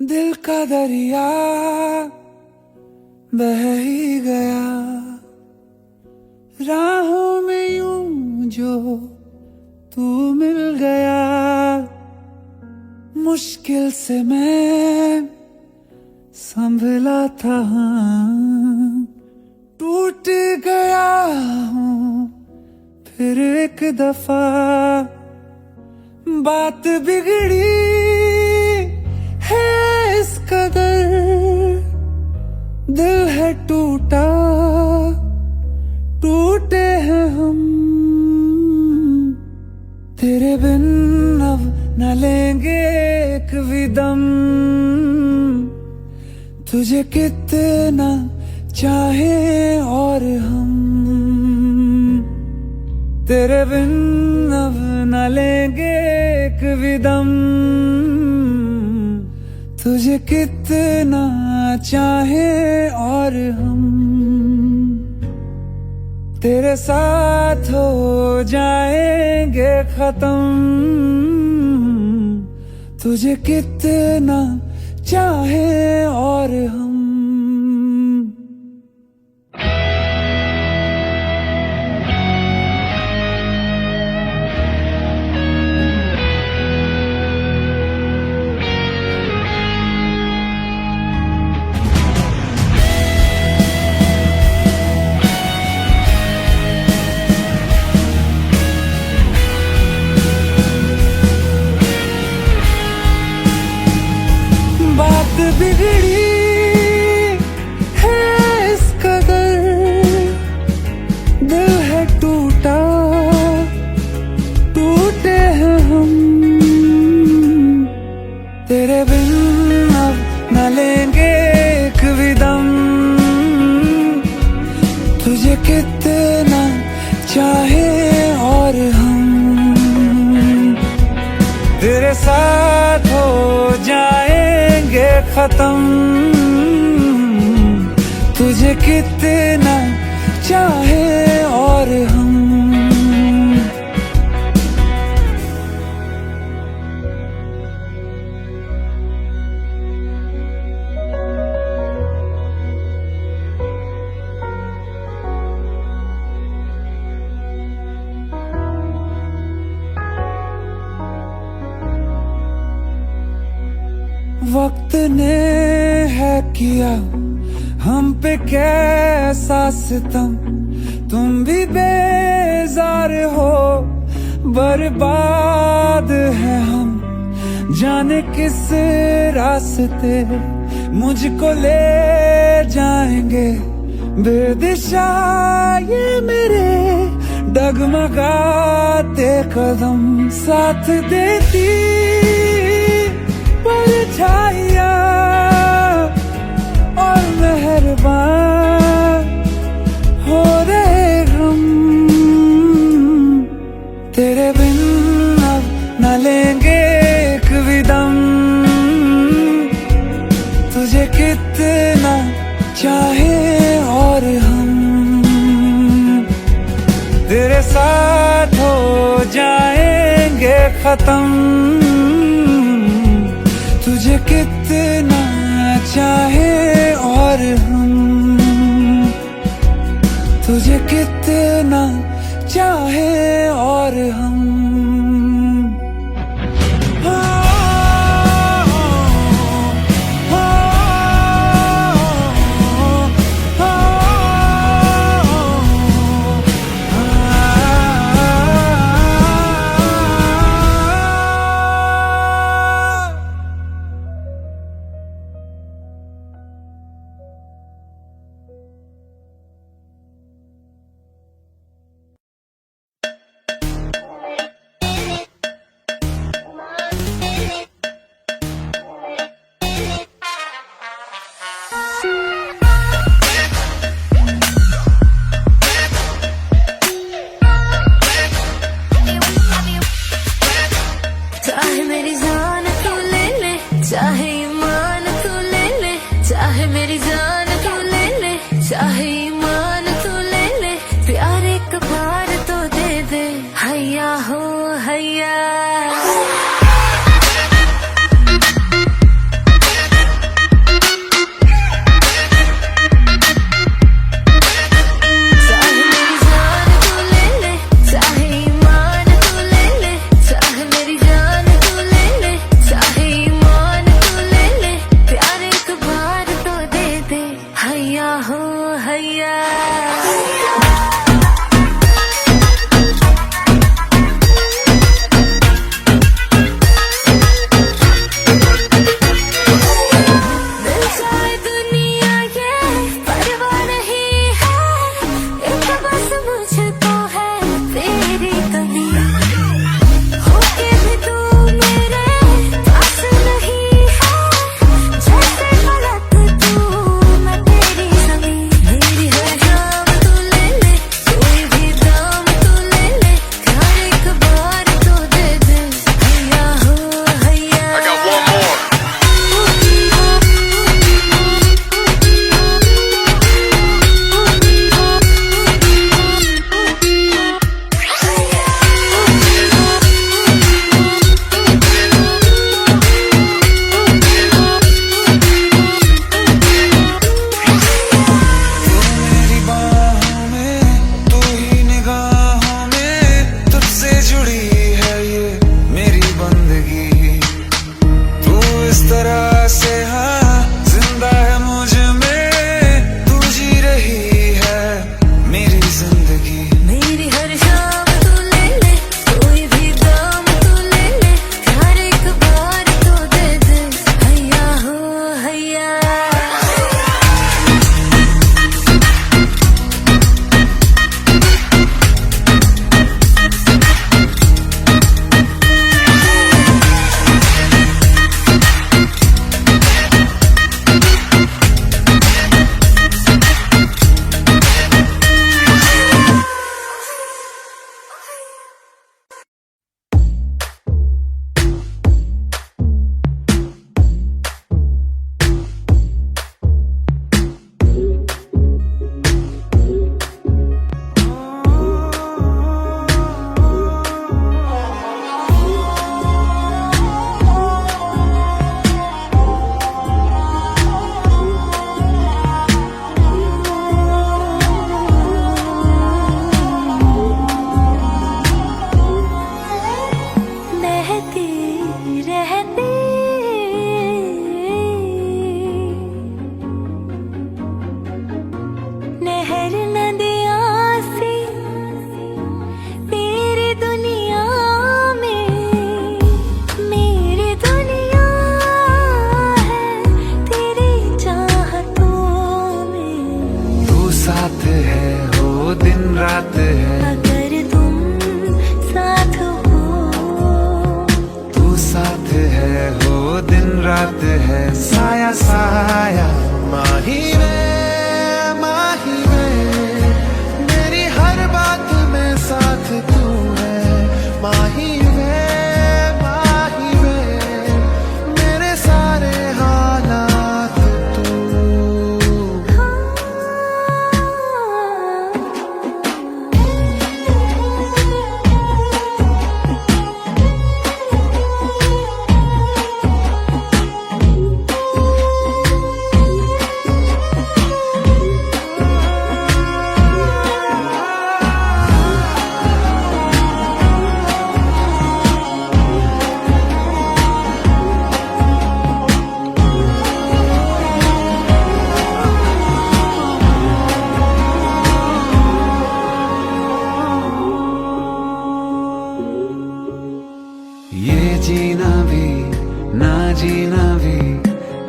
दिल का दरिया बह ही गया, राहों में यूं जो तू मिल गया। मुश्किल से मैं संभला था, टूट गया हूँ फिर एक दफा। बात बिगड़ी है इस कदर, दिल है टूटा, टूटे हैं हम। तेरे बिन अब न लेंगे एक भी दम, तुझे कितना चाहे और हम। तेरे बिन अब न लेंगे एक भी दम, तुझे कितना चाहे और हम। तेरे साथ हो जाएंगे खत्म, तुझे कितना चाहे और हम। बात बिगड़ी है इस कदर, दिल है टूटा, टूटे हैं हम। तेरे बिन अब न लेंगे एक भी दम, तुझे कितना चाहे और हम। तेरे साथ हो जाएंगे खत्म, तुझे कितना चाहे और हम। वक्त ने है किया हम पे कैसा सितम, तुम भी बेजार हो, बर्बाद है हम। जाने किस रास्ते मुझको ले जाएंगे बेदिशा ये मेरे डगमगाते कदम। साथ देती परछाइयाँ और मेहरबान हो रहे हम। तेरे बिन अब न लेंगे एक भी दम, तुझे कितना चाहे और हम। तेरे साथ हो जाएंगे खत्म, तुझे कितना चाहे और हम। तुझे कितना चाहे और हम। चाहे मेरी जान तू ले ले, चाहे ईमान तू ले ले, चाहे मेरी जान तू ले ले, चाहे ईमान तू ले ले। प्यार एक बार तो दे दे, हैया हो हैया। साथ है साया साया। माही वे मेरी हर बात में साथ तू है। माही वे मेरे सारे हालात तू। ये जीना भी ना जीना भी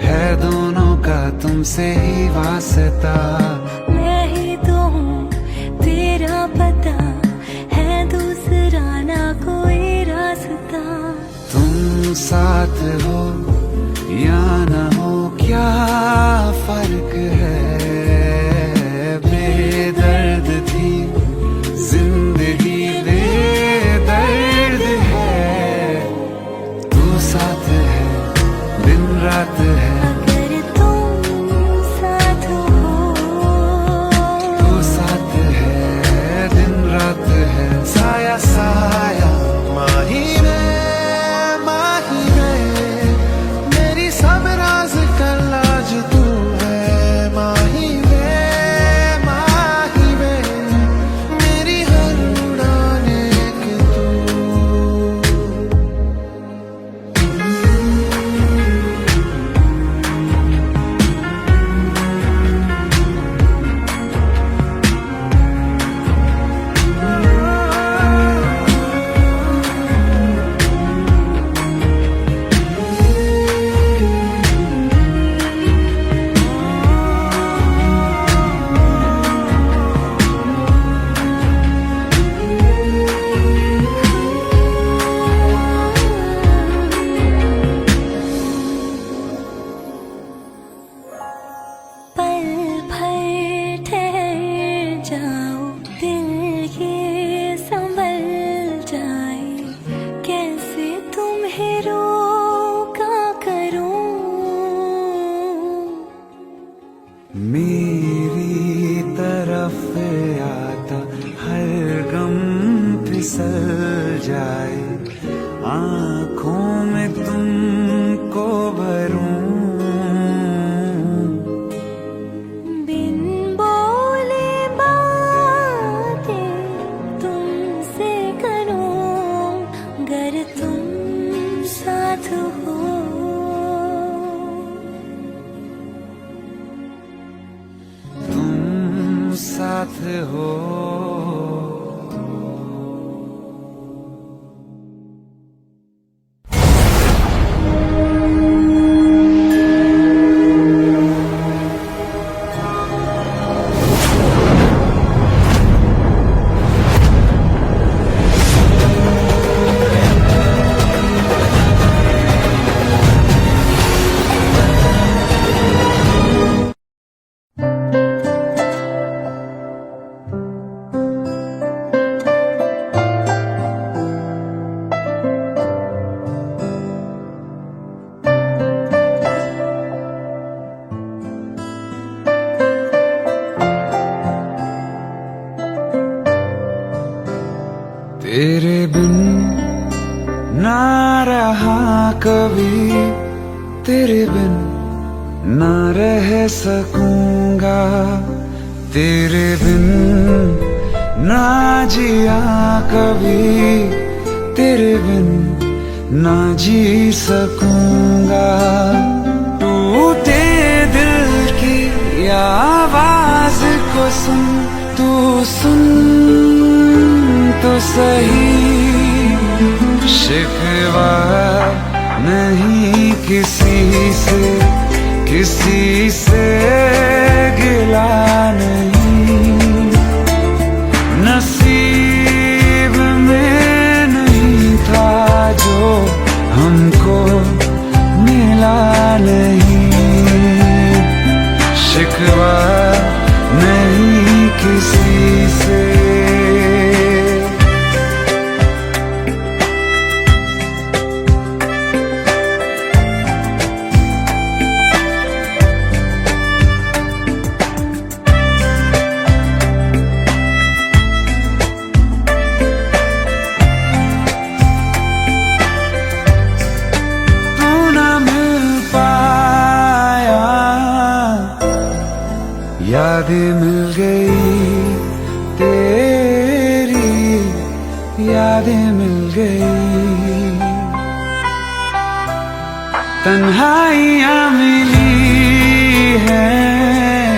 है दोनों का तुमसे ही वास्ता। मैं ही तो हूँ तेरा पता है दूसरा ना कोई रास्ता। तुम साथ हो या न हो क्या फर्क है। बेदर्द थी जिंदगी बेदर्द है। तू साथ है दिन रात है। अगर तुम साथ हो तू साथ है दिन रात है साया साया। माही वे मेरी सब राज का लाज तू है। माही वे मेरी हर उड़ाने के तू। पल भर ठहर जाओ दिल ये संभल जाए। कैसे तुम्हें रोका करूं। मेरी तरफ आता हर गम फिसल जाए। आँखों में तुमको भरूं। बिन बोले बातें तुमसे करूं। गर तुम साथ हो तुम साथ हो। तेरे बिन ना रहा कभी। तेरे बिन ना रह सकूंगा। तेरे बिन ना जिया कभी। तेरे बिन ना जी सकूंगा। टूटे दिल की आवाज को सुन तू सुन तो सही। शिकवा नहीं किसी से गिला नहीं। नसीब में नहीं था जो हमको मिला नहीं, शिकवा नहीं किसी से। यादें मिल गई तेरी, यादें मिल गई, तन्हाइयाँ मिली हैं,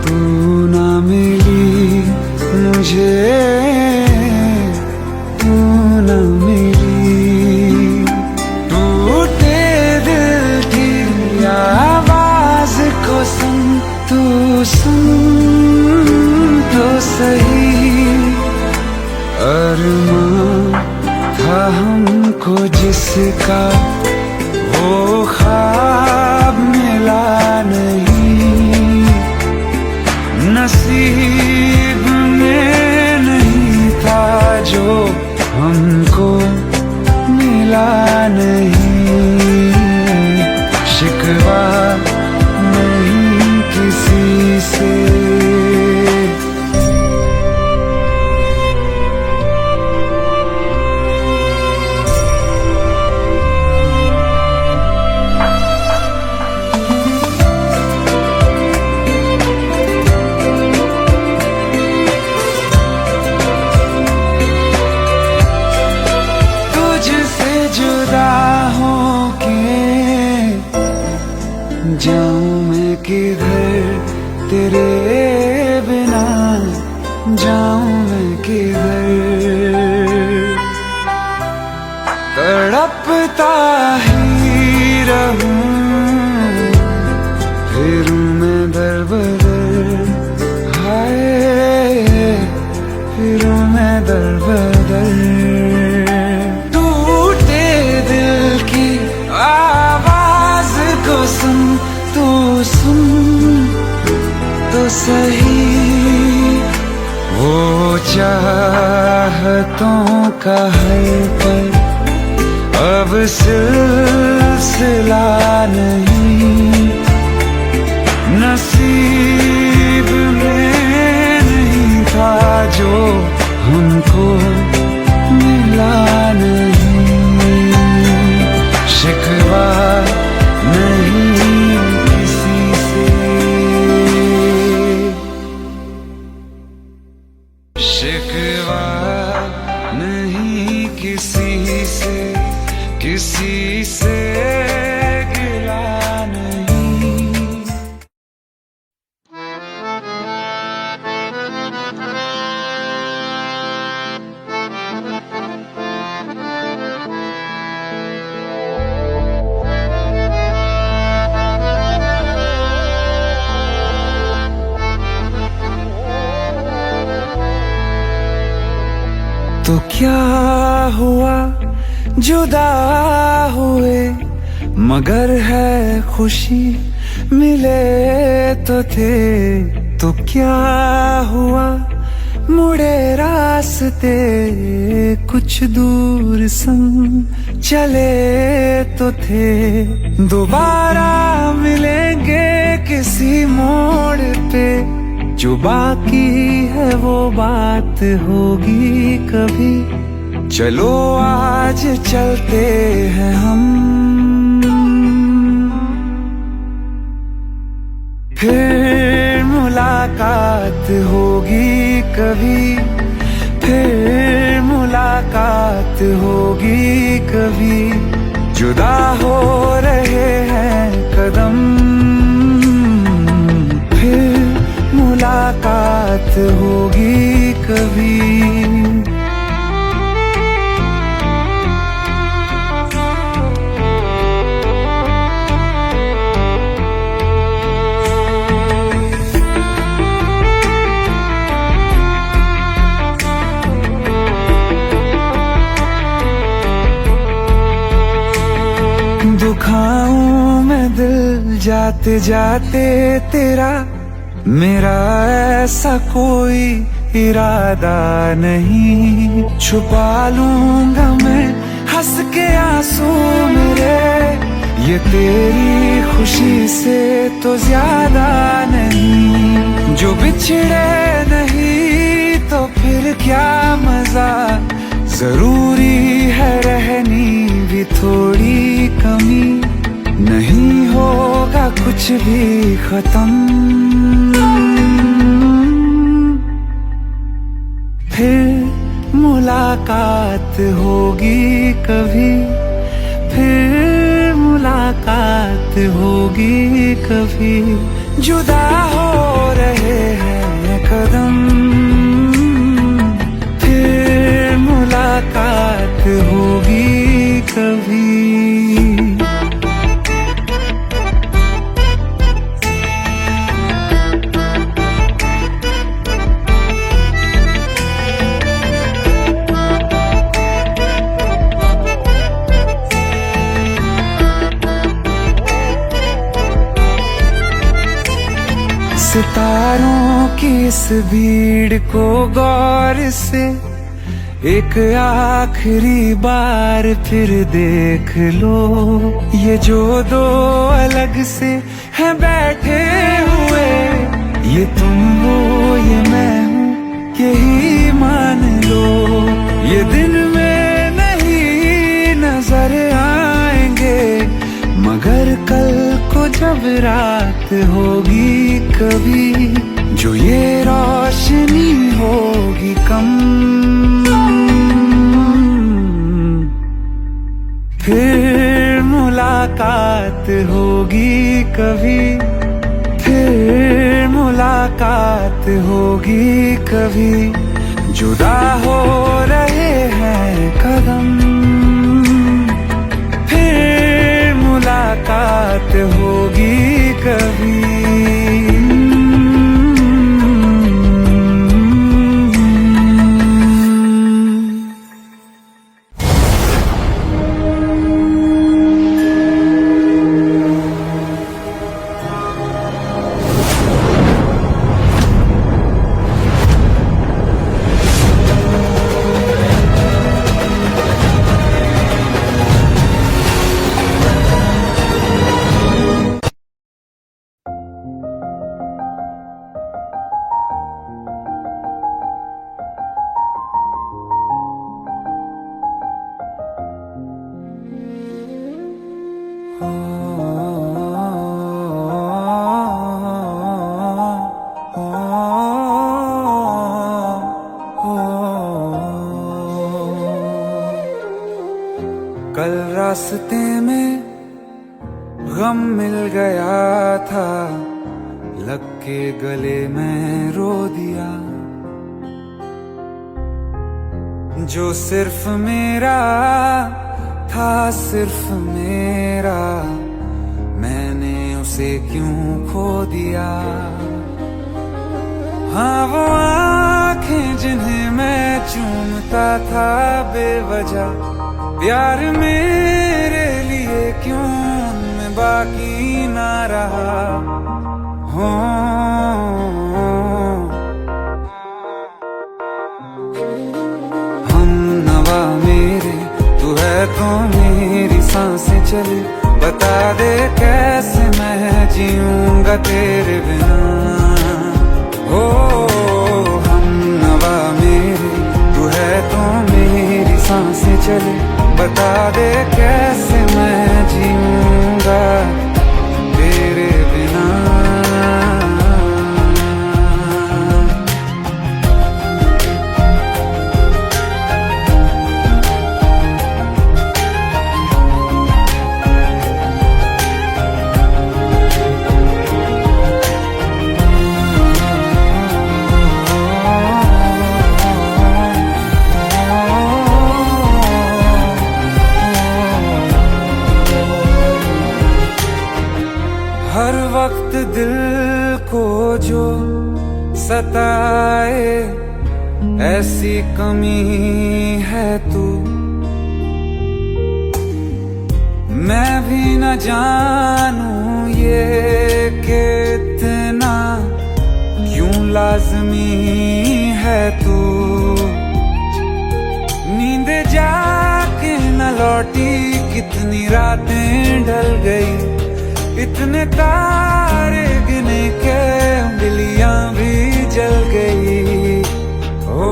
तू ना मिली मुझे, तू ना मिली। टूटे दिल की आवाज को सुन, तू सुन तो सही। अरमां था हमको जिसका, वो ख्वाब मिला नहीं, नसीब में नहीं था जो हमको मिला नहीं। शिकवा नहीं किसी से। तुझसे जुदा होके जाऊं मैं किधर, तेरे बिना जाऊं मैं किधर। तड़पता ही रहूं, फिरूं मैं दर बदर, हाय फिरूं मैं दर बदर। टूटे दिल की आवाज को सुन, तू सुन तो सही। वो चाहतों का हर पल अब सिलसिला नहीं, नसीब में नहीं था जो हमको मिला नहीं। शिकवा नहीं किसी से, शिकवा नहीं किसी से, किसी से गिला नहीं। तो क्या हुआ जुदा हुए, मगर है खुशी मिले तो थे। तो क्या हुआ मुड़े रास्ते, कुछ दूर संग चले तो थे। दोबारा मिलेंगे किसी मोड़ पे, जो बाकी है वो बात होगी कभी। चलो आज चलते हैं हम, फिर मुलाकात होगी कभी, फिर मुलाकात होगी कभी। जुदा हो रहे हैं कदम, फिर मुलाकात होगी कभी। दुखाऊं जाते जाते तेरा मेरा ऐसा कोई इरादा नहीं, छुपा लूंगा मैं हंस के आंसू मेरे, ये तेरी खुशी से तो ज्यादा नहीं। जो बिछड़े नहीं तो फिर क्या मजा, जरूरी है रहनी भी थोड़ी कमी, नहीं होगा कुछ भी खत्म। फिर मुलाकात होगी कभी, फिर मुलाकात होगी कभी, जुदा हो रहे हैं कदम, फिर मुलाकात होगी कभी। सितारों की इस भीड़ को गौर से एक आखिरी बार फिर देख लो, ये जो दो अलग से हैं बैठे हुए, ये तुम हो ये मैं हूँ यही मान लो, ये दिन में नहीं नजर आएंगे, मगर कल को जब रात होगी कभी, जो ये रोशनी होगी कम, फिर मुलाकात होगी कभी, फिर मुलाकात होगी कभी, जुदा हो रहे हैं कदम, फिर मुलाकात होगी कभी। कल रास्ते में गम मिल गया था, लग के गले में रो दिया, जो सिर्फ मेरा था सिर्फ मेरा, मैंने उसे क्यों खो दिया। हाँ वो आँखें जिन्हें मैं चूमता था बेवजह, प्यार मेरे लिए क्यों उनमें बाकी ना रहा हो। हम नवा मेरे तू है तो मेरी सांसें चले, बता दे कैसे मैं जीऊंगा तेरे बिना। हो हम नवा मेरे तू है तो मेरी सांसें चले, बता दे कैसे मैं जीऊंगा तेरे बिना। हर वक्त दिल को जो सताए ऐसी कमी है तू, मैं भी न जानूं ये लाजमी है तू। नींद जाके न लौटी कितनी रातें ढल गई, इतने तारे गिने के उंगलियां भी जल गई। ओ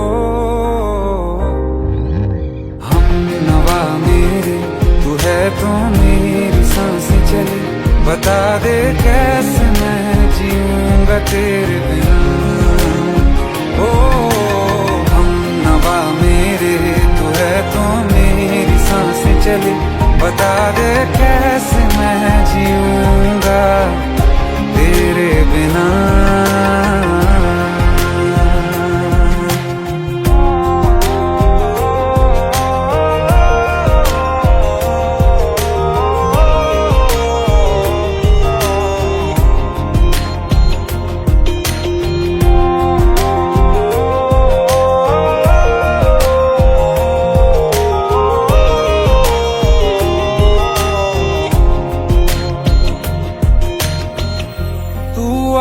हम नवा मेरे तू है तो मेरी सांसें चले, बता दे कैसे मैं जीऊंगा तेरे बिना। ओ हम नवा मेरे तू है तो मेरी सांसें चले, बता दे कैसे मैं जीऊंगा तेरे बिना।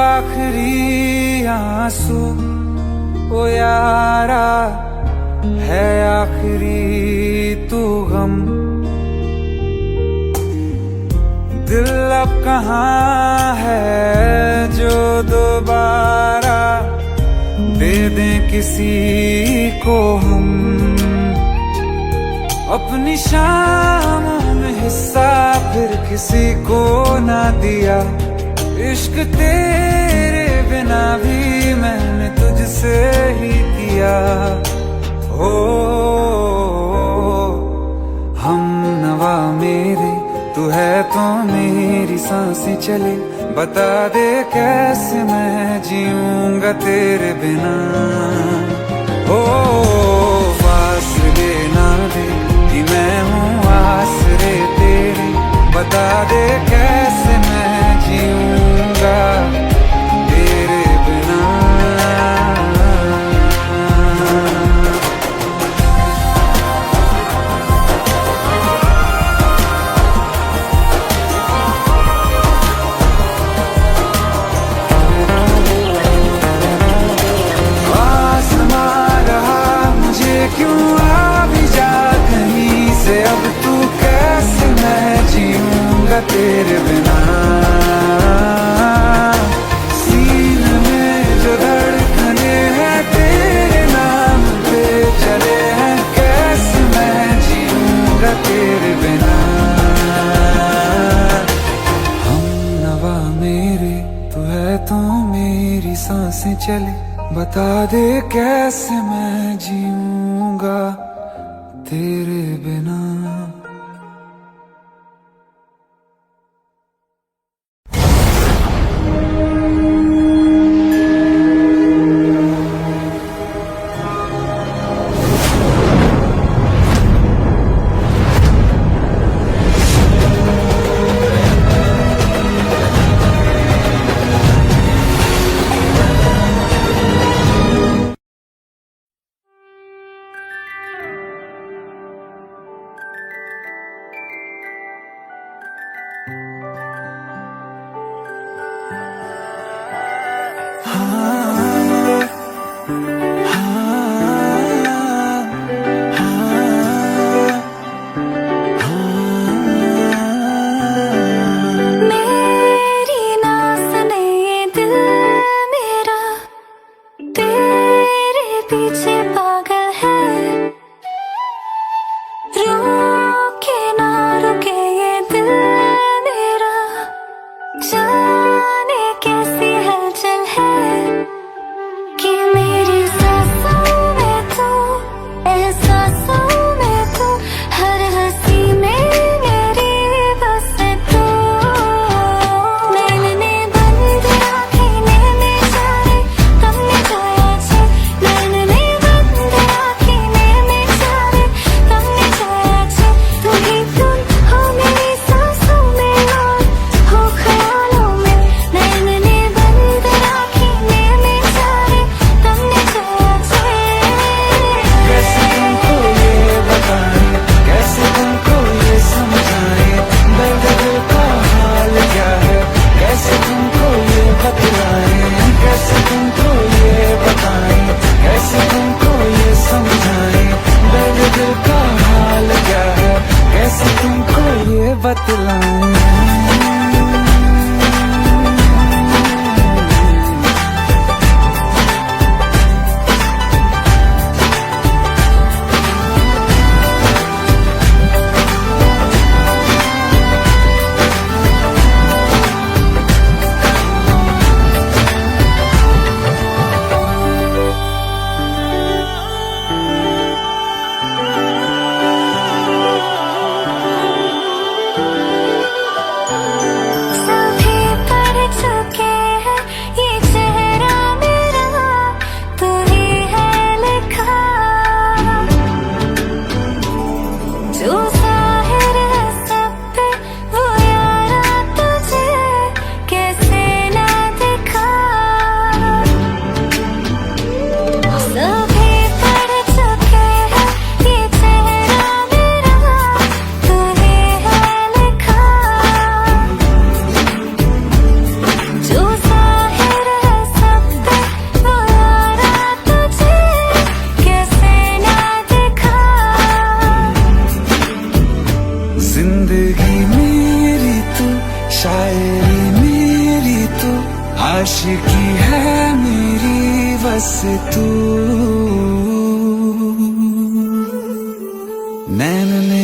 आखिरी आंसू ओ यारा है, आखिरी तू गम। दिल अब कहाँ है जो दोबारा दे दें किसी को हम। अपनी शामों में हिस्सा फिर किसी को ना दिया, इश्क तेरे बिना भी मैंने तुझसे ही किया। ओ हम नवा मेरे तू है तो मेरी सांसें चले, बता दे कैसे मैं जीऊंगा तेरे बिना। ओ फासले ना दे कि मैं हूँ आसरे तेरे, बता दे कैसे मैं जीऊंगा तेरे बिना। आसमां रहा मुझे क्यों आ भी जा कहीं से, अब तू कैसे मैं जीऊंगा तेरे बिना। सीने में जो धड़कने हैं तेरे नाम पे चले हैं, कैसे मैं जीऊंगा तेरे बिना। हम नवा मेरे तू है तो मेरी सांसें चले, बता दे कैसे मैं जीऊंगा तेरे बिना। हो ख्यालों में आशिकी है मेरी बस तू नैन ने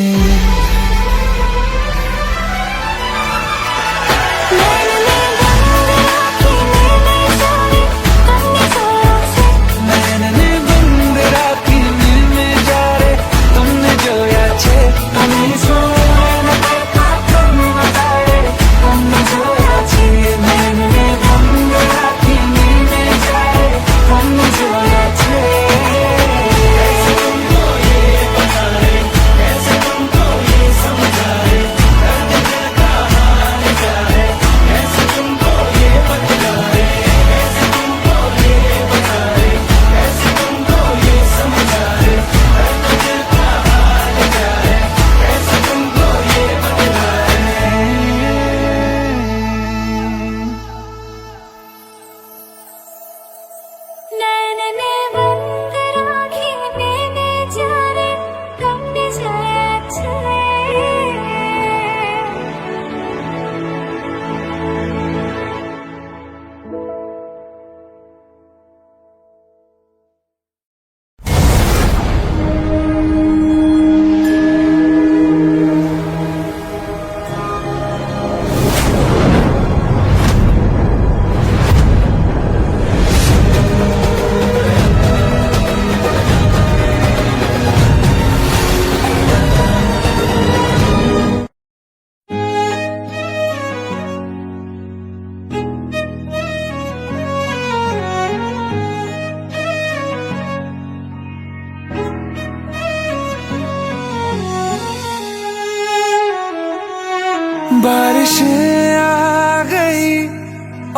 बारिशें आ गई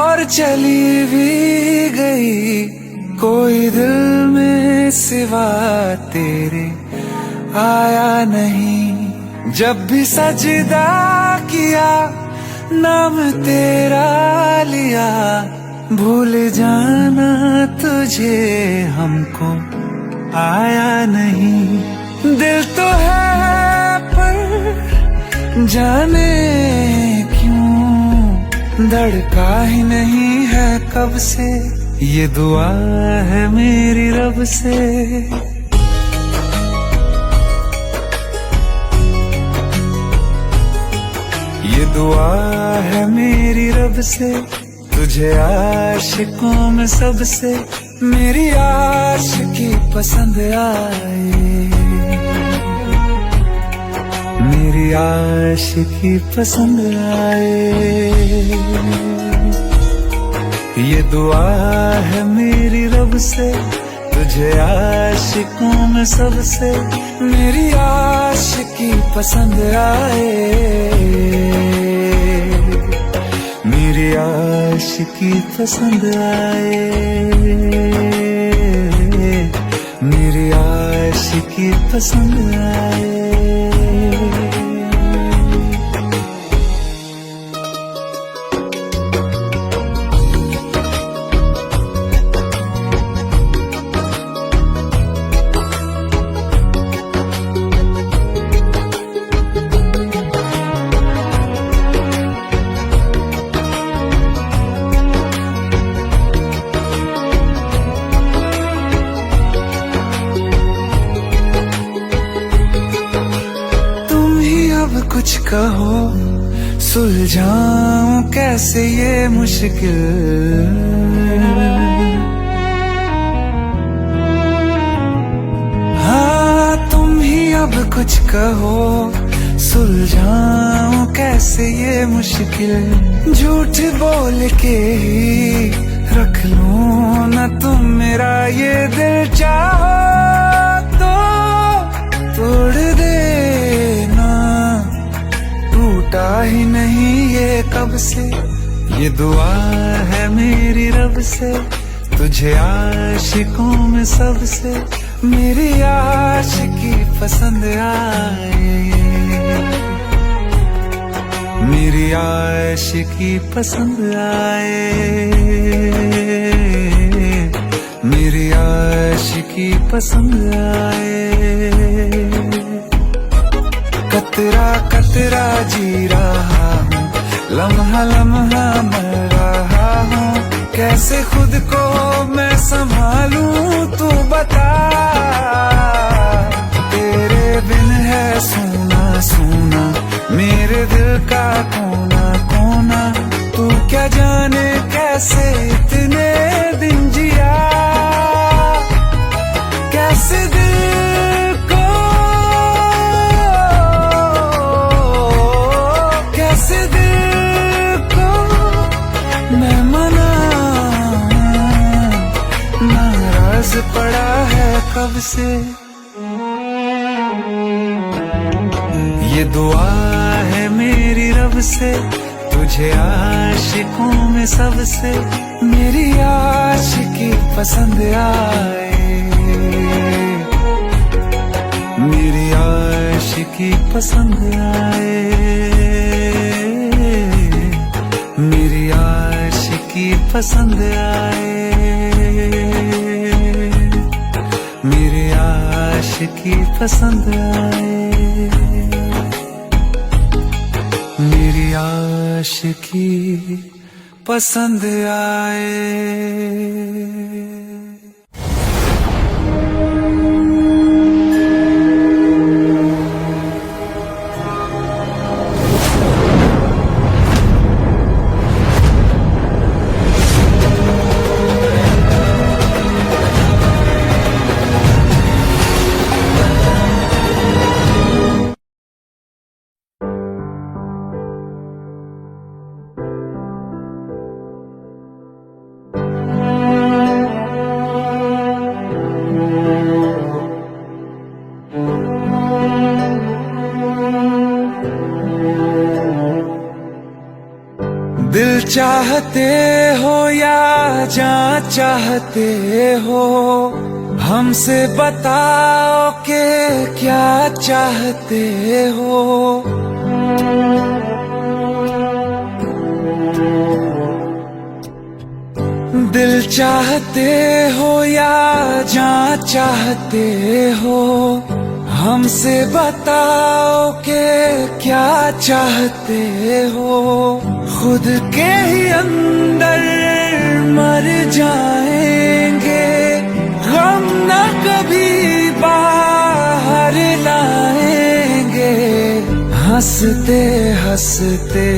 और चली भी गई, कोई दिल में सिवा तेरे आया नहीं। जब भी सजदा किया नाम तेरा लिया, भूल जाना तुझे हमको आया नहीं। दिल तो है पर जाने क्यों धड़का ही नहीं है कब से, ये दुआ है मेरी रब से। ये दुआ है मेरी रब से, तुझे आशिकों में सबसे मेरी आशिकी पसंद आए, मेरी आशिकी पसंद आए। ये दुआ है मेरी रब से, तुझे आशिकों में सबसे मेरी आशिकी पसंद आए, मेरी आशिकी पसंद आए, मेरी आशिकी पसंद आए। कुछ कहो सुलझाऊं कैसे ये मुश्किल, हाँ तुम ही अब कुछ कहो सुलझाऊं कैसे ये मुश्किल। झूठ बोल के ही रख लूं ना तुम मेरा ये दिल, चाहो तो तोड़ देना, टूटा ही नहीं ये कब से। ये दुआ है मेरी रब से, तुझे आशिकों में सबसे मेरी आशिकी पसंद आए, मेरी आशिकी पसंद आए, मेरी आशिकी पसंद आए। कतरा कतरा जी रहा हूँ, लम्हा लम्हा मर रहा हूँ, कैसे खुद को मैं संभालूं तू बता। तेरे बिन है सोना सोना मेरे दिल का कोना कोना। तू क्या जाने कैसे इतने दिन जिया, कैसे दिल को कैसे दिल को मैं मनाऊं। नाराज पड़ा है कब से ये दुआ है मेरी रब से, तुझे आशिकों में सबसे मेरी आशिकी पसंद आए। मेरी आशिकी पसंद आए। मेरी आशिकी पसंद आए। मेरी आशिकी पसंद आए। मेरी आशिकी पसंद आए। दिल चाहते हो या जान चाहते हो, हमसे बताओ कि क्या चाहते हो। दिल चाहते हो या जान चाहते हो, हमसे बताओ कि क्या चाहते हो। खुद के ही अंदर मर जाएंगे, हम न कभी बाहर लाएंगे। हंसते हंसते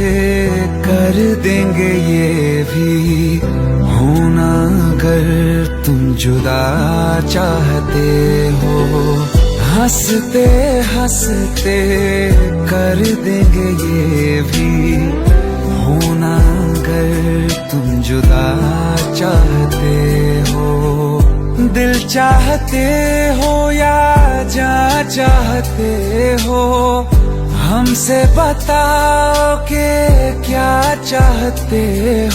कर देंगे ये भी होना अगर तुम जुदा चाहते हो। हंसते हंसते कर देंगे ये भी होना अगर तुम जुदा चाहते हो। दिल चाहते हो या जान चाहते हो, हमसे बताओ कि क्या चाहते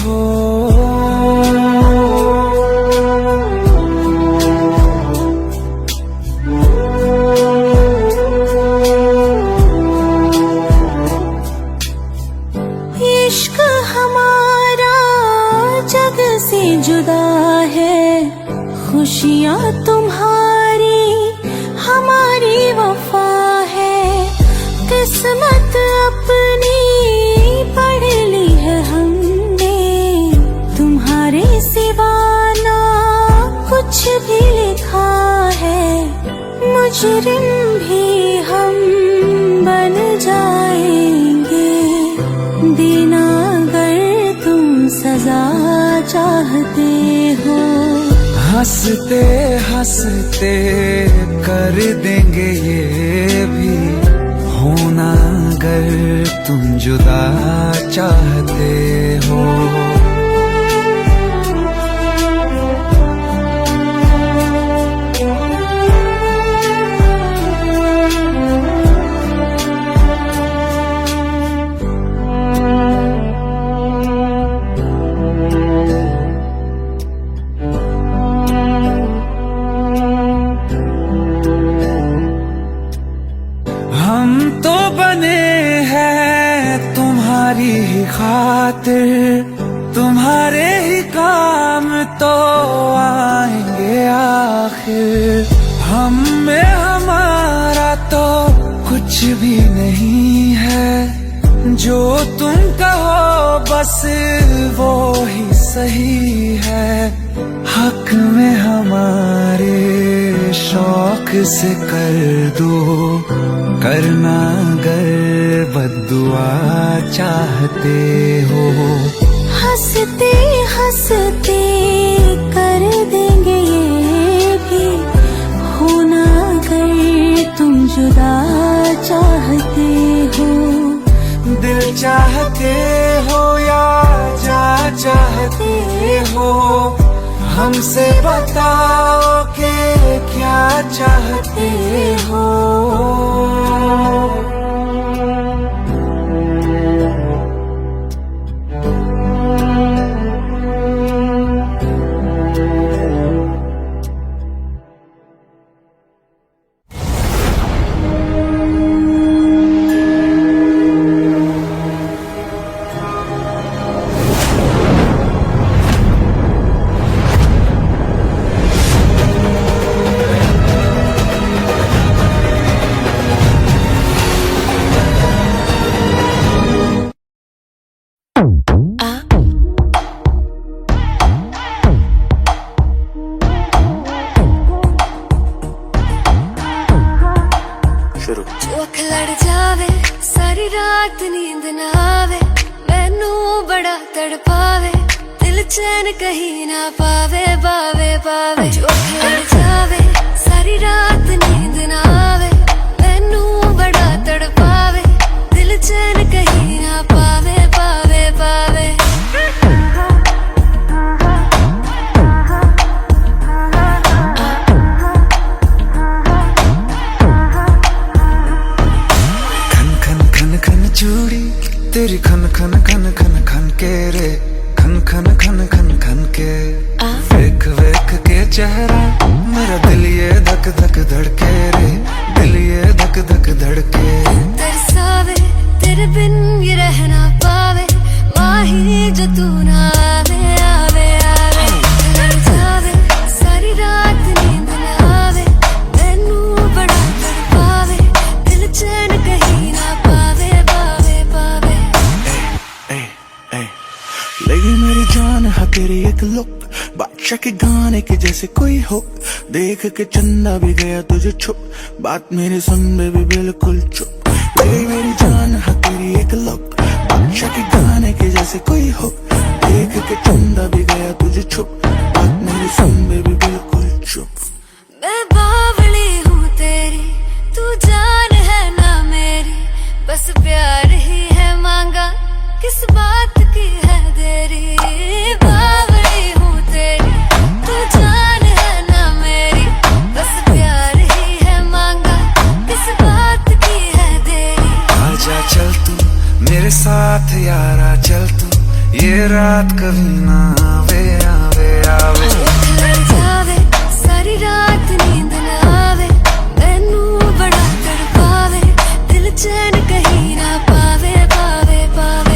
हो। इश्क हमारा जग से जुदा है, खुशियाँ तुम्हारी हमारी वफा है। किस्मत अपनी पढ़ ली है हमने, तुम्हारे सिवा ना कुछ भी लिखा है। मुजरिम भी हम बन जाएंगे, देना अगर तुम सजा चाहते हो। हंसते हंसते कर देंगे ये भी होना अगर तुम जुदा चाहते हो। हम तो बने हैं तुम्हारी ही खातिर, तुम्हारे ही काम तो आएंगे आखिर। हम में हमारा तो कुछ भी नहीं है, जो तुम कहो बस वो ही सही है। हक में हमारे शौक से कर दो, करना अगर बद्दुआ चाहते हो। हंसते हंसते कर देंगे ये भी, होना अगर तुम जुदा चाहते हो। दिल चाहते हो या जा चाहते हो, हमसे बताओ कि क्या चाहते हो। चौख लड़ जावे सारी रात नींद ना आवे, मैनू बड़ा तड़पावे, दिल चैन कहीं ना पावे पावे पावे। चौख लड़ जावे सारी रात नींद ना आवे, मैनू बड़ा तड़पावे, दिल चैन कहीं ना पावे पावे पावे। चूड़ी तेरी खन खन खन खन खन के रे, खन खन खन खन खन के। वेख वेख के चेहरा मेरा दिल ये धक धक धड़के रे, दिल ये धक धक धड़के। तरसावे तेरे बिन ये रह ना पावे, माही जो तू ना आवे आवे आवे। लड़ जावे सारी रात नींद ना आवे, मैनू बड़ा तड़पावे, दिल चैन कहीं ना पावे पावे पावे। लगी मेरी जान है तेरी एक लुक, बादशाह के गाने के जैसे कोई हो, देख के चंदा भी गया तुझे छुप, बात मेरी सुन बेबी बिल्कुल चुप। लगी मेरी जान है तेरी एक लुक, बादशाह के गाने के जैसे कोई हो, देख के चंदा भी गया तुझे छुप, बात मेरी सुन बेबी बिल्कुल चुप। मैं बावली हूँ तेरी, तू जान है ना मेरी, बस प्यार ही है मांगा, किस बात की है देरी। बावली हूँ तेरी, तू जान है ना मेरी, बस प्यार ही है मांगा, किस बात की है देरी। आजा चल तू मेरे साथ यारा, चल तू ये रात कभी ना आवे आवे आवे। लड़ जावे सारी रात नींद ना आवे, मैनू बड़ा तड़पावे, दिल चैन कहीं ना पावे पावे पावे।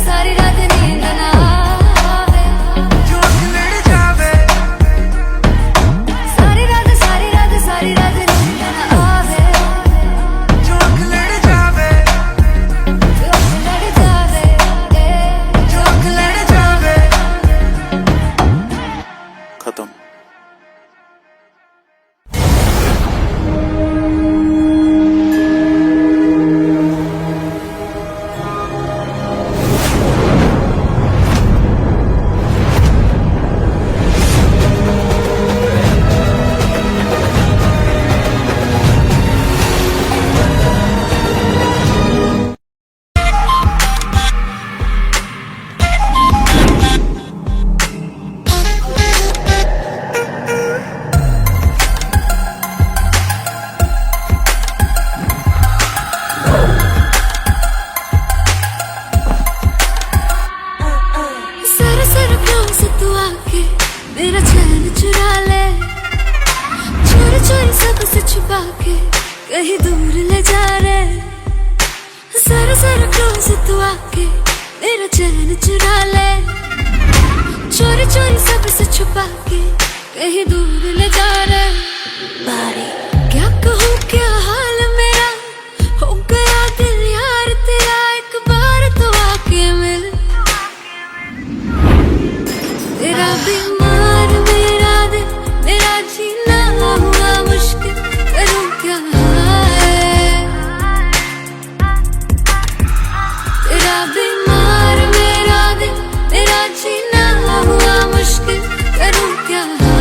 सारी रात नींद ना आवे, चौख लड़ जावे सारी रात नींद ना आवे, चौख लड़ जावे चौख लड़ जावे चौख लड़ जावे। खत्म। मेरा चैन चुरा ले, चोरी चोरी सबसे छुपा के कहीं दूर ले जा रे। जरा जरा क्लोज तू आके मेरा चैन चुरा ले, चोरी चोरी सबसे छुपा के कहीं दूर ले जा रे। बारी क्या कहूँ क्या हाल मेरा, हो गया दिल यार तेरा, एक बार तो आके मिल। तेरा बीमार मेरा दिल, मेरा जीना हुआ मुश्किल, करूँ क्या है। तेरा बीमार मेरा दिल, मेरा जीना हुआ मुश्किल, करूँ क्या है।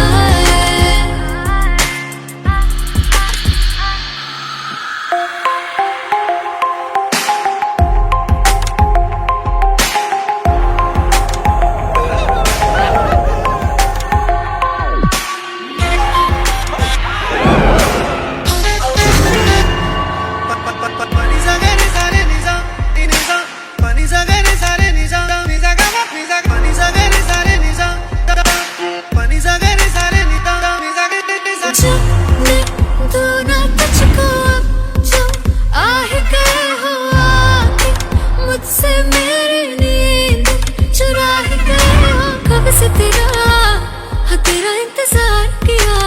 तेरा इंतजार किया,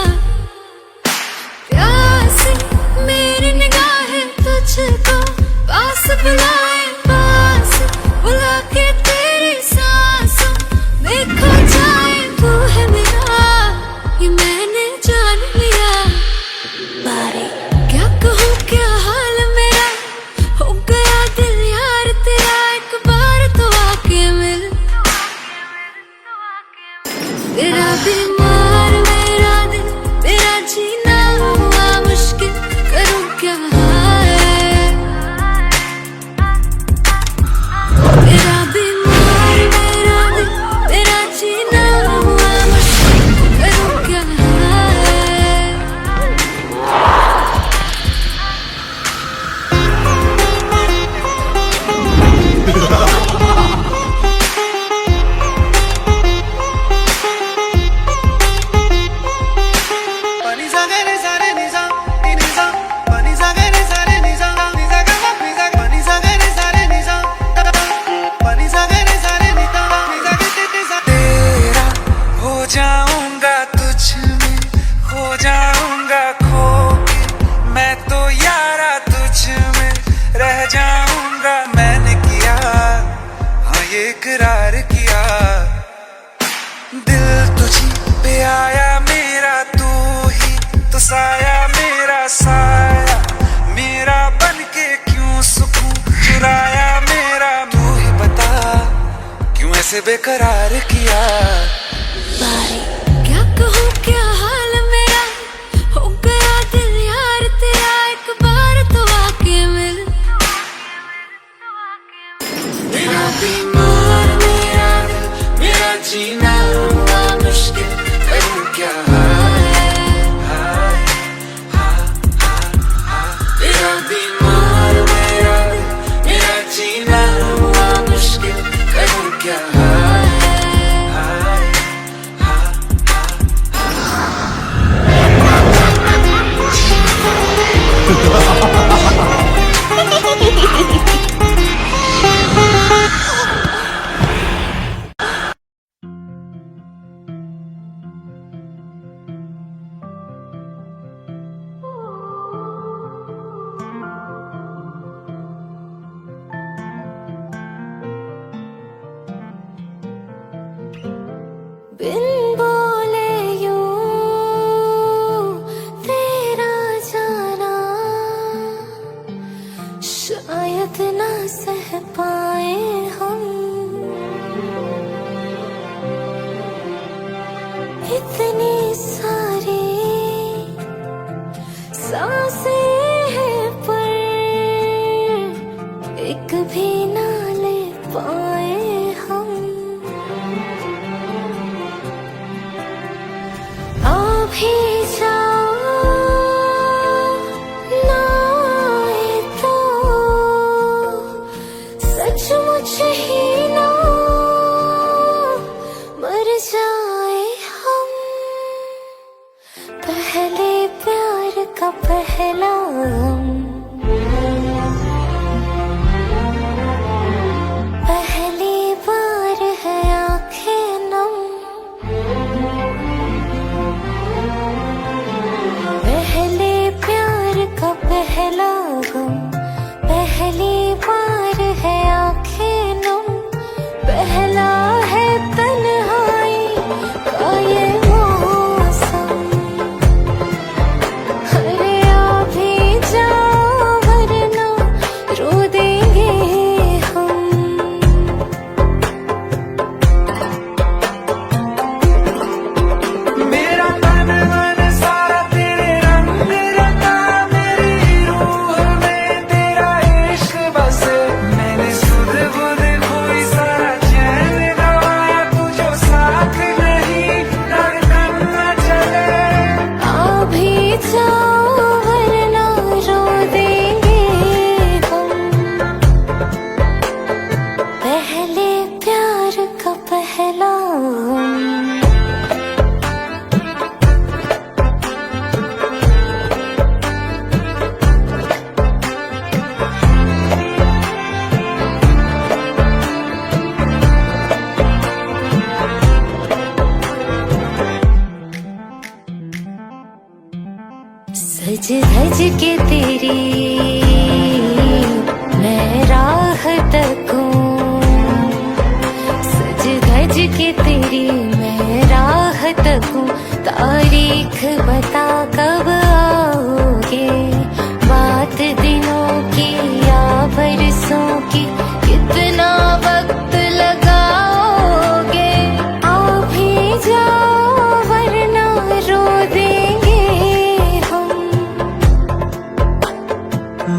प्यासी मेरी निगाहें तुझको पास बुलाए, पास बुला के तेरी सांसों में खो जाए। तू है मेरा ये मैंने जान लिया। बारी क्या कहूँ क्या हाल मेरा, हो गया दिल यार तेरा, एक बार तो आके मिल। तेरा बीमार मेरा दिल, मेरा जीना हुआ मुश्किल, करूँ क्या है। तेरा बीमार मेरा दिल, मेरा जीना हुआ मुश्किल, करूँ क्या है। जाऊंगा तुझ में, खो जाऊंगा खो के, मैं तो यारा तुझ में रह जाऊंगा। मैंने किया हाँ ये इकरार किया, दिल तुझी पे आया मेरा, तू ही तो साया मेरा, साया मेरा बन के क्यों सुकून चुराया मेरा। तू ही बता क्यों ऐसे बेकरार किया। बारी क्या कहूँ क्या हाल मेरा, हो गया दिल यार तेरा, एक बार तो आके मिल। मेरा बीमार मेरा दिल, मेरा जीना हुआ मुश्किल, करूँ क्या है। मेरा बीमार मेरा दिल, मेरा जीना हुआ मुश्किल, करूँ क्या है। बिन बोले यूं तेरा जाना, शायद ना सह पाए हम। इतनी सारी सांसें हैं पर एक भी ना ले पाए हम। भी जाओ ना आए तो सचमुच ही ना मर जाए हम। पहले प्यार का पहला धज के तेरी मैं राह तकूं, सज धज के तेरी मैं राह तकूं। तारीख बता कब आओगे, बात दिनों की या बरसों की, कितना वक्त लगाओगे। आ भी जाओ वरना रो देंगे हम।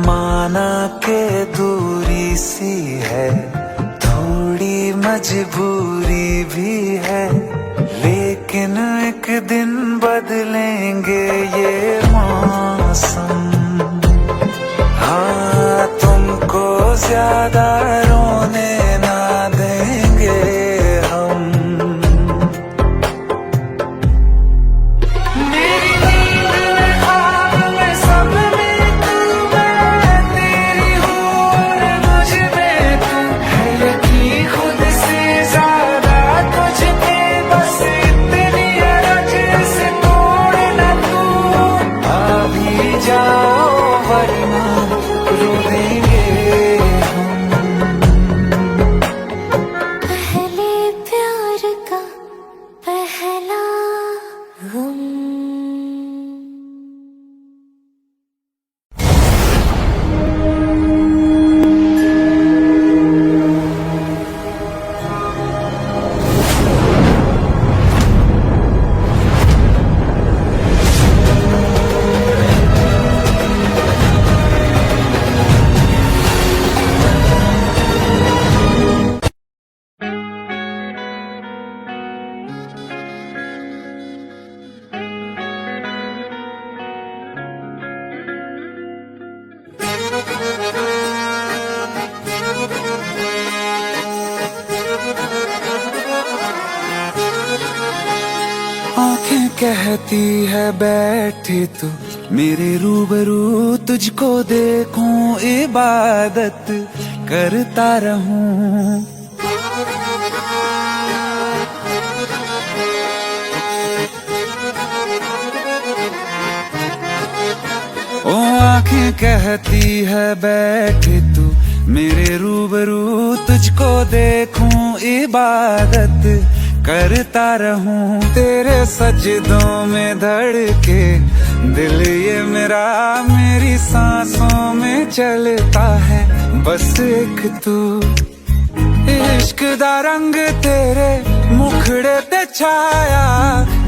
माना के दूरी सी है, थोड़ी मजबूरी भी है, लेकिन एक दिन बदलेंगे ये मौसम। हाँ, तुमको ज्यादा रोने ना देंगे हम। मेरी नींद में ख्वाब में सब में तू, मैं तेरी हूँ और मुझ में तू है। यकीन खुद से ज्यादा तुझ पे, बस इतनी अरज से तोड़ न तू। आ भी जाओ वरना रो देंगे हम। पहले प्यार का पहला गम। आंखें कहती है बैठे तू मेरे रूबरू, तुझको देखूं इबादत करता रहूं। ओ आंखें कहती है बैठे तू मेरे रूबरू, तुझको देखूं इबादत करता रहूं। तेरे सजदों में धड़के दिल ये मेरा, मेरी सांसों में चलता है बस एक तू। इश्क दा रंग तेरे मुखड़े ते छाया,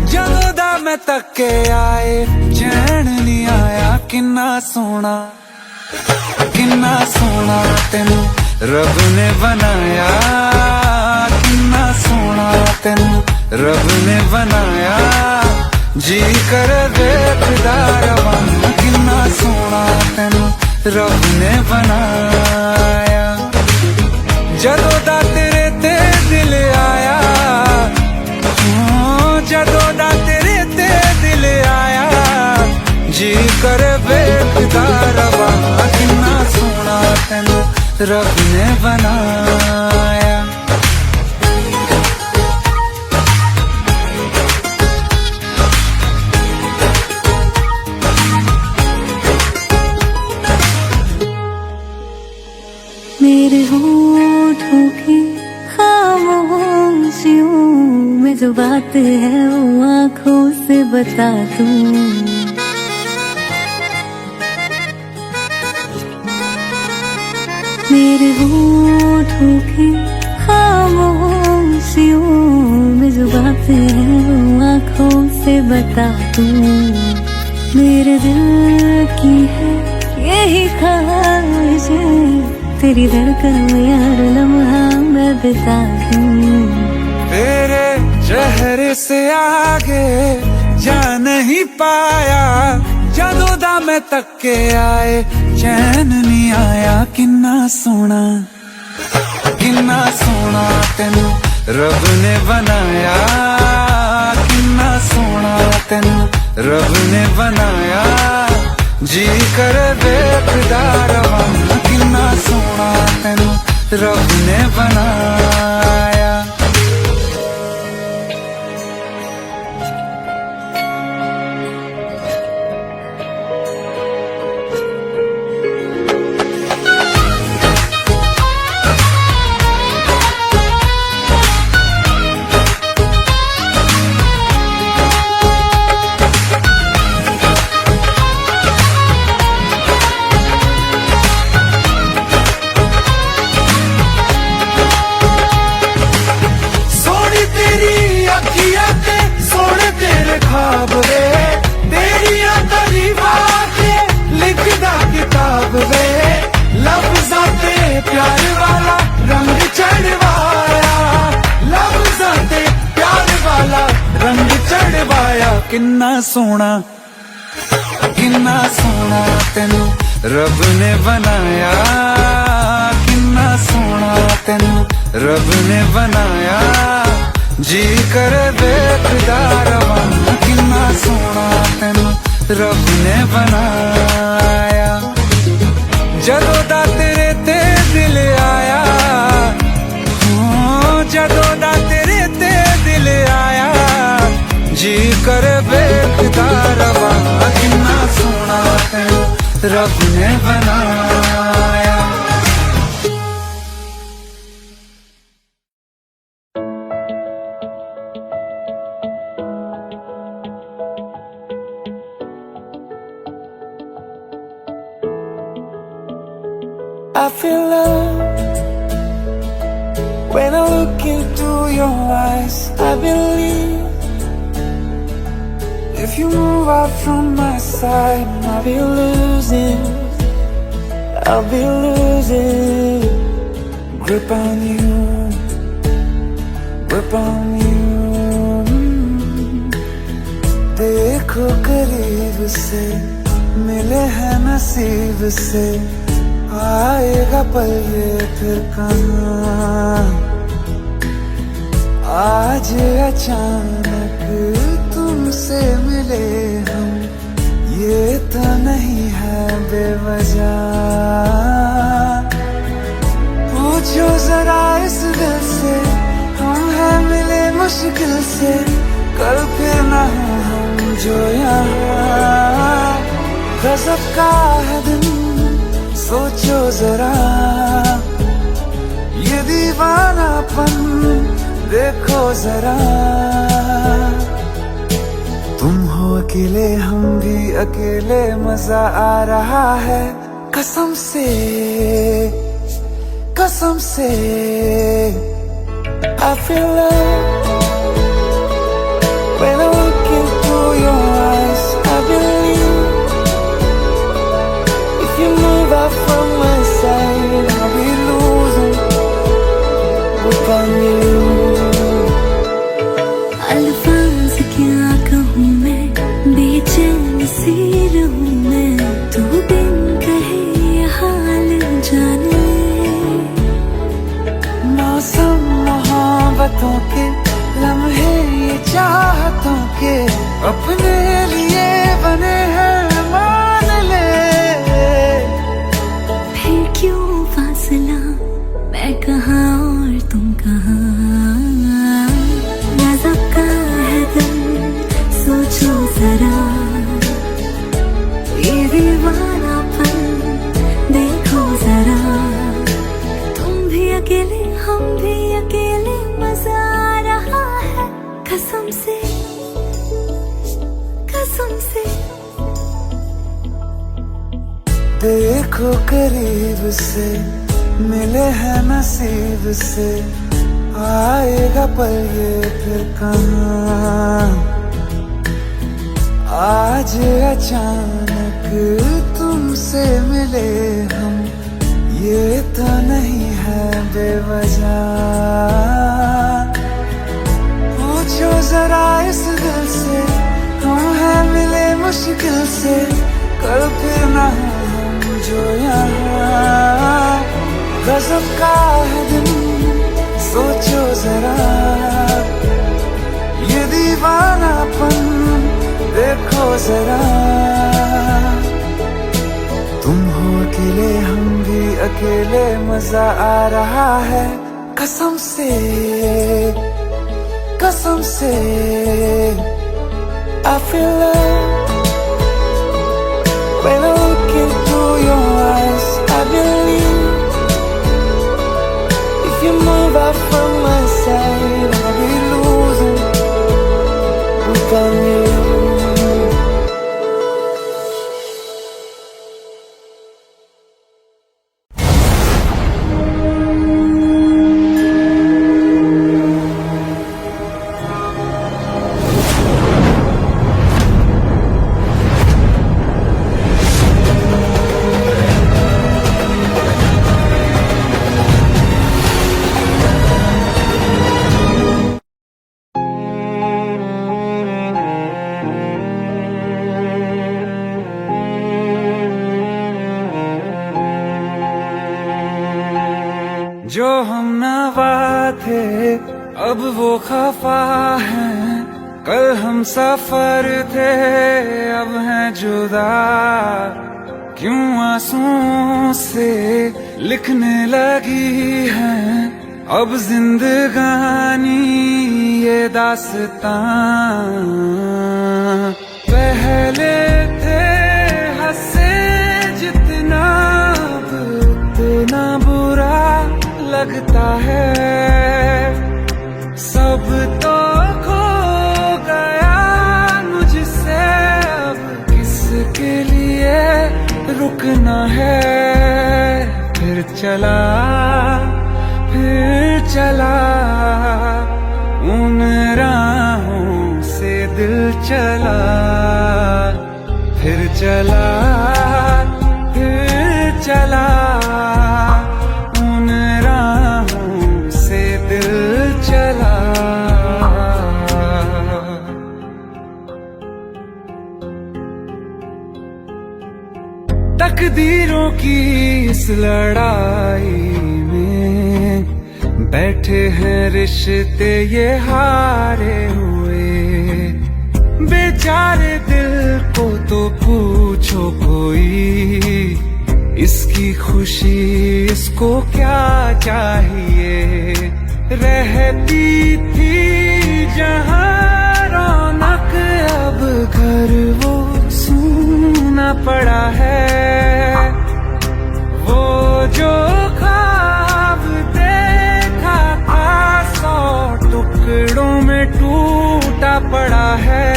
जदों दा मैं तके आए चैन नहीं आया। किन्ना सोना तेनू रब ने बनाया, किन्ना सोना तेनू रब ने बनाया। जी कर देखदा रवां, किन्ना सोना तेनू रब ने बनाया। जदों दा तेरे ते दिल आया, जदों दा तेरे ते दिल आया, जी कर देखदा रवां, किन्ना सोना तेनू रब ने बनाया। मेरे होठों की खामोशियों में जो बात है वो आँखों से बता दूं। मेरे होठों की खामोशियों में जो बात है वो आँखों से बता दूं। मेरे दिल की है यही ख्वाहिशें, तेरी धड़कन में हर लम्हा मैं बिता दूं। तेरे चेहरे से आगे जा नहीं पाया, जदों दा मैं तके आए चैन नहीं आया। किन्ना सोना तेनू रब ने बनाया, किन्ना सोना तेनू रब ने बनाया। जी कर देखदा रवां, किन्ना सोना तेनू रब ने बनाया। किन्ना सोना तेनू रब ने बनाया, किन्ना सोना तेनू रब ने बनाया, जी करे बेखुदा रवां, किन्ना सोना तेनू रब ने बनाया। जदों दा तेरे ते दिल आया, जदों दा तेरे ते दिल आया, जी करे बेखुदा रवां, किन्ना सोना तेनू रब ने बनाया। I feel love when I look into your eyes. I believe if you move out from my side, I'll be losing grip on you, grip on you. देखो करीब से मिले हैं नसीब से, आएगा पल ये फिर कहाँ। आज अचानक तुमसे मिले हम, ये तो नहीं है बेवजह। पूछो जरा इस दिल से, हम हैं मिले मुश्किल से, कल फिर ना हो हम जो यहाँ। गजब का है दिन सोचो जरा, ये दीवानापन देखो जरा। तुम हो अकेले हम भी अकेले, मजा आ रहा है कसम से, कसम से। I feel love when I look into your eyes. I believe if you move out from my side, I'll be losing upon you. अल्फाज क्या कहूँ मैं, बेचैन सी रहूँ मैं, तू बिन कहे ये हाल जान ले। मौसम मोहब्बतों के लम्हे ये चाहतों के, अपने लिए बने हैं मान ले। फिर क्यों फासला, मैं कहाँ और तुम कहाँ। गजब का है दिल सोचो जरा, ये दीवानापन देखो जरा। तुम भी अकेले हम भी अकेले, मजा आ रहा है कसम से, कसम से। देखो करीब से मिले हैं नसीब से, आएगा पल ये फिर कहाँ। आज अचानक तुमसे मिले हम, ये तो नहीं है बेवजह। पूछो जरा इस दिल से, हम हैं मिले मुश्किल से, कल फिर ना हो हम जो यहाँ। गजब का है दिन सोचो जरा, ये दीवानापन देखो जरा। तुम हो अकेले हम भी अकेले, मजा आ रहा है कसम से, कसम से। I feel love when I look into your eyes. I believe if you move out from my side, I'll be losing upon you. जो हम नवा थे अब वो खफा हैं, कल हम सफर थे अब हैं जुदा। क्यों आंसुओं से लिखने लगी हैं अब जिंदगानी ये दास्तां। पहले थे हंसे जितना अब उतना बुरा लगता है। सब तो खो गया मुझसे अब किसके लिए रुकना है। फिर चला उन राहों से दिल चला। फिर चला उन राहों से दिल चला। तकदीरों की इस लड़ाई में बैठे हैं रिश्ते ये हारे हुए। बेचारे दिल को तो पूछो कोई, इसकी खुशी इसको क्या चाहिए। रहती थी जहां रौनक अब घर वो सूना पड़ा है। वो जो ख्वाब देखा था 100 टुकड़ों में टूटा पड़ा है।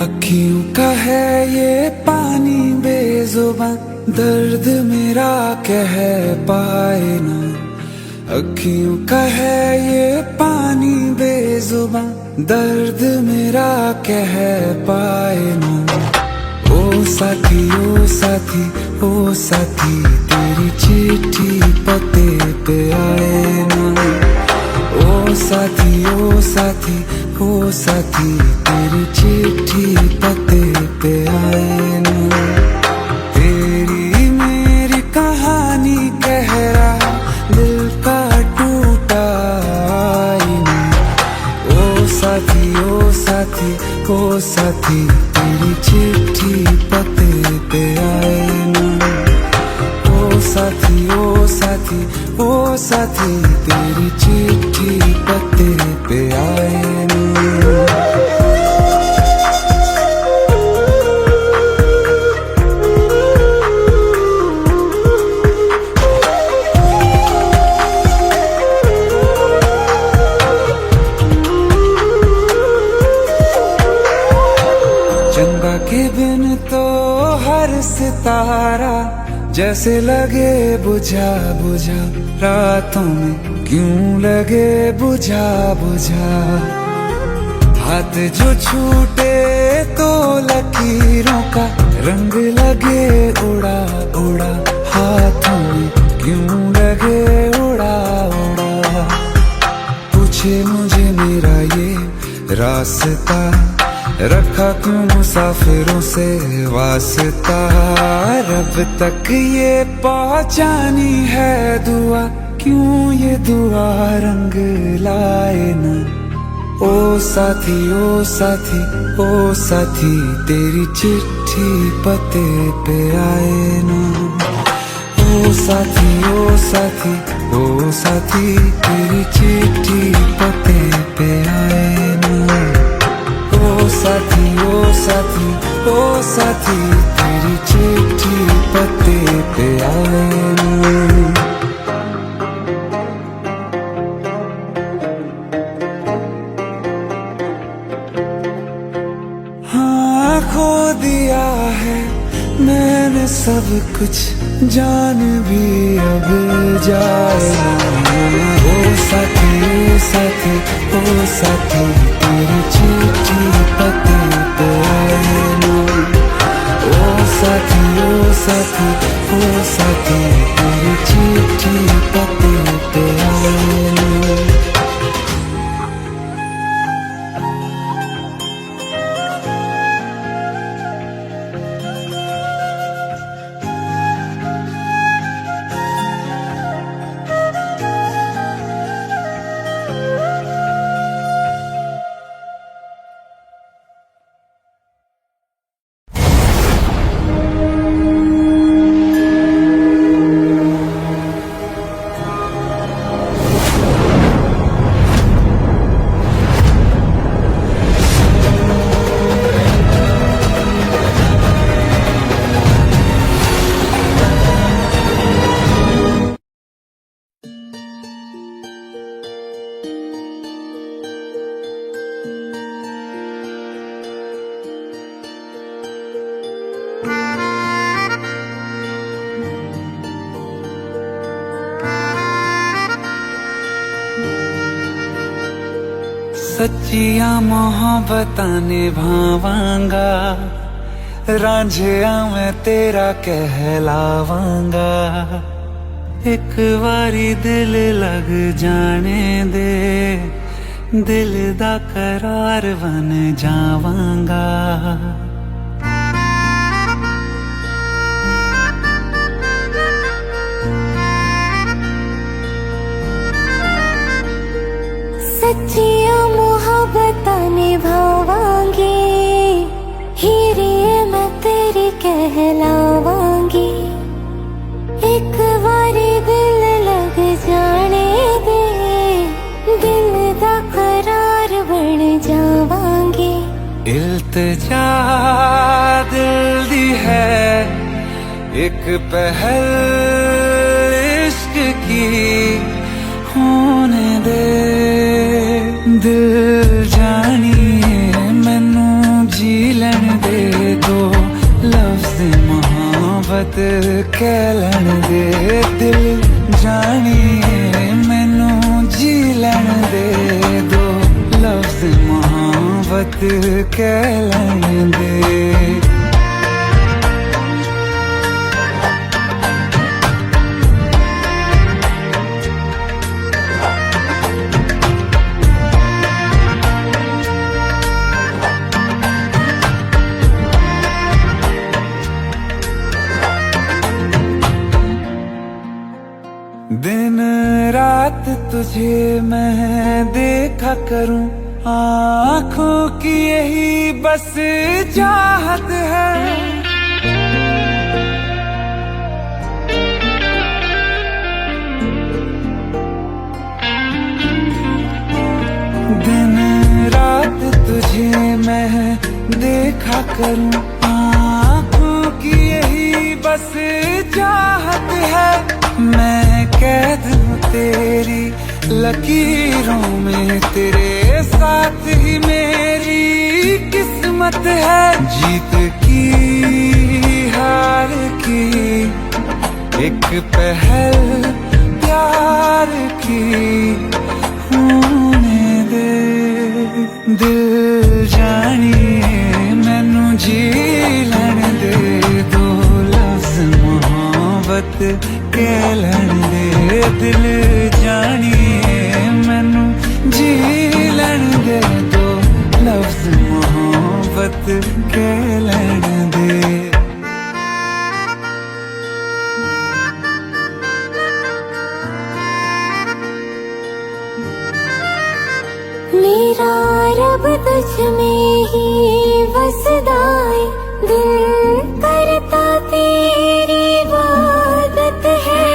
अखियों का है ये पानी बेजुबां, दर्द मेरा कह पाए ना। अखियों का है ये पानी बेजुबां, दर्द मेरा कह पाए ना। ओ साथी ओ साथी ओ साथी तेरी चिट्ठी पते पे आए ना। ओ साथी ओ साथी ओ साथी तेरी चिट्ठी पते पे आए ना। तेरी मेरी कहानी कह रहा दिल का टूटा आईना। ओ साथी ओ साथी ओ साथी तेरी चिट्ठी पते पे आए ना। ओ साथी ओ साथी ओ साथी तेरी चिट्ठी पते पे आए ना। चंदा के बिन तो हर सितारा जैसे लगे बुझा बुझा। रातों में क्यों लगे बुझा बुझा। हाथ जो छूटे तो लकीरों का रंग लगे उड़ा उड़ा। हाथों में क्यों लगे उड़ा उड़ा। पूछे मुझे मेरा ये रास्ता, रखा क्यों मुसाफिरों से वास्ता। रब तक ये पहुंचानी है दुआ, क्यों ये दुआ रंग लाए ना। ओ साथी ओ साथी ओ साथी तेरी चिट्ठी पते पे आए ना। ओ साथी ओ साथी ओ साथी तेरी चिट्ठी पते पे आए ना। ओ साथी ओ साथी तेरी चिट्ठी पते पे आए ना। हाँ खो दिया है मैंने सब कुछ, जान भी अब जाए ना। ओ साथी ओ साथी ओ साथी तेरी चिट्ठी पते पे आए ना। ओ साथी ओ साथी ओ साथी तेरी चिट्ठी पते पे आए ना। सच्चिया मोहब्बतां निभावांगा, रांझिया मैं तेरा कहलावांगा। एक बारी दिल लग जाने दे, दिल दा करार बन जावांगा। सच्चिया मोहब्बतां निभावांगी, हीरे मैं तेरी कहलावांगी। एक बारी दिल लग जाने दे, दिल दा करार बन जावांगी। इल्तिजा दिल दी है एक पहल इश्क की, होने दे दिल जानिए मैनू जी लैन दे। दो लफ्ज़ मोहब्बत कह लैन दे, दिल जानिए मैनू जी लैन दे। दो लफ्ज़ मोहब्बत कह लैन दे। दिन रात तुझे मैं देखा करूं, आँखों की यही बस चाहत है। दिन रात तुझे मैं देखा करूं, आँखों की यही बस चाहत है। मैं कैद हूँ तेरी लकीरों में, तेरे साथ ही मेरी किस्मत है। जीत की हार की एक पहल प्यार की, होने दे दिल जानिए मैनू जी लैन दे। दो लफ्ज़ मोहब्बत कह लैन दे, दिल जानिए मैनू जी लैन दे। दो लफ्ज़ मोहब्बत कह लैन दे। मेरा रब तुझ में ही वसदा है, दिल करता तेरी इबादत है।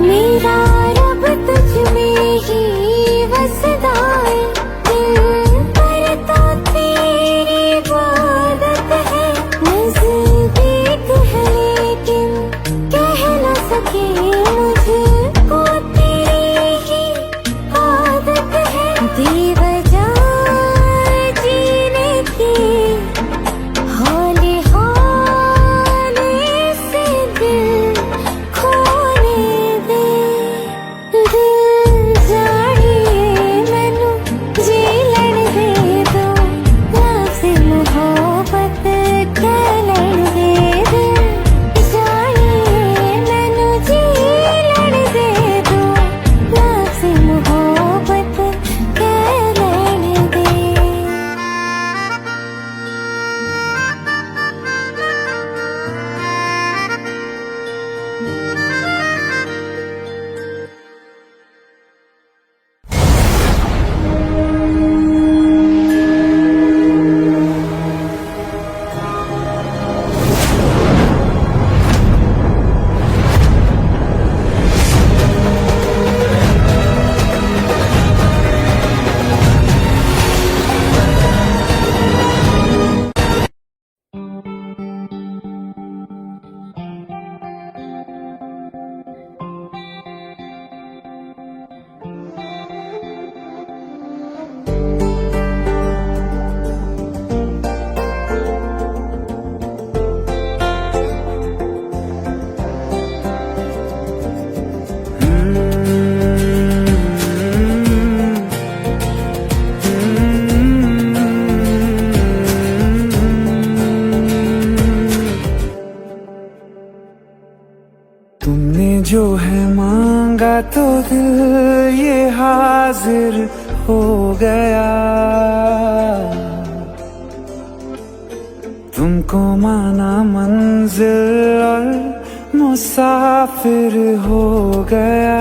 मेरा तुमने जो है मांगा तो दिल ये हाजिर हो गया। तुमको माना मंजिल और मुसाफिर हो गया।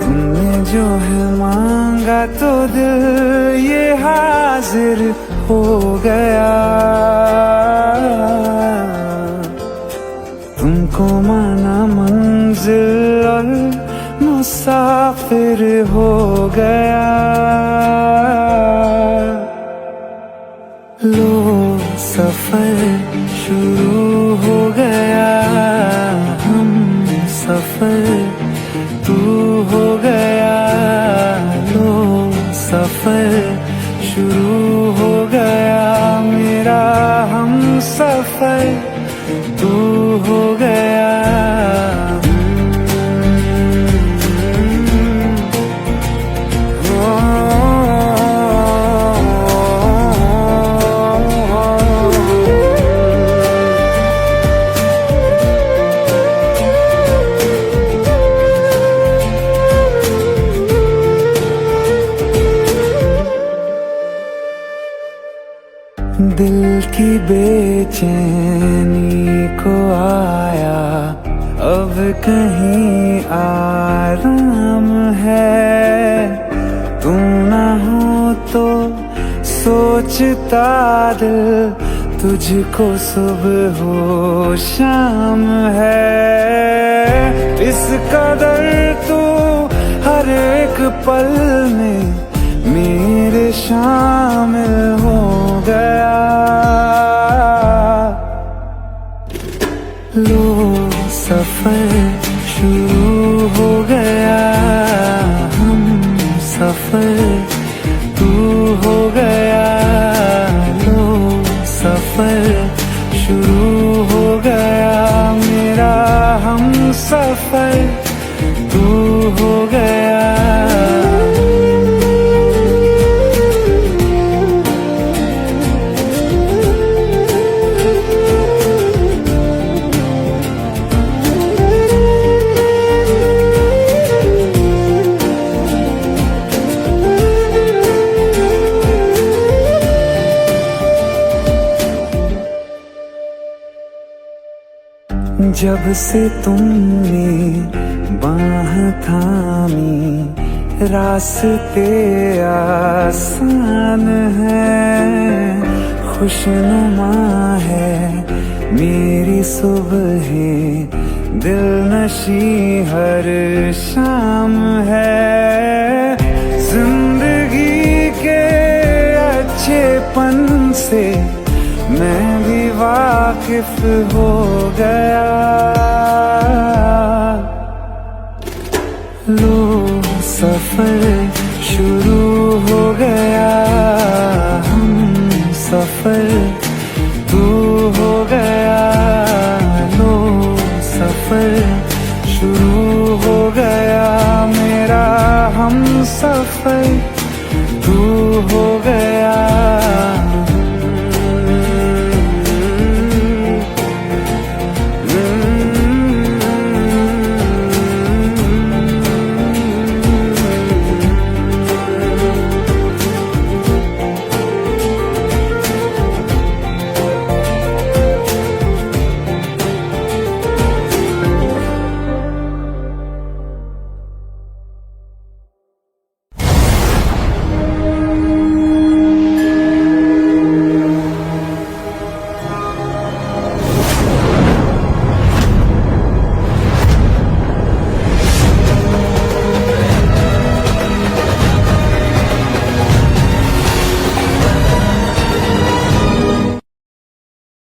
तुमने जो है मांगा तो दिल ये हाजिर हो गया। तुमको माना मंजिल और मुसाफिर हो गया। लो सफर शुरू हो गया, हम सफर तू हो गया। लो सफर शुरू हो गया, मेरा हम सफर तू हो गया। दिल की बेचैनी को आया अब कहीं आराम है। तू ना हो तो सोचता दिल तुझको सुबह हो शाम है। इस कदर तू हर एक पल में मेरे शामिल हो गया। लो सफर शुरू हो गया, हम सफर तू हो गया। लो सफर शुरू हो गया, मेरा हम सफर तू हो गया। जब से तुमने बाह थामी रास्ते आसान है। खुशनुमा है मेरी सुबह, दिल नशी हर शाम है। जिंदगी के अच्छेपन से मैं भी वाकिफ हो गया। लो सफर शुरू हो गया, हम सफर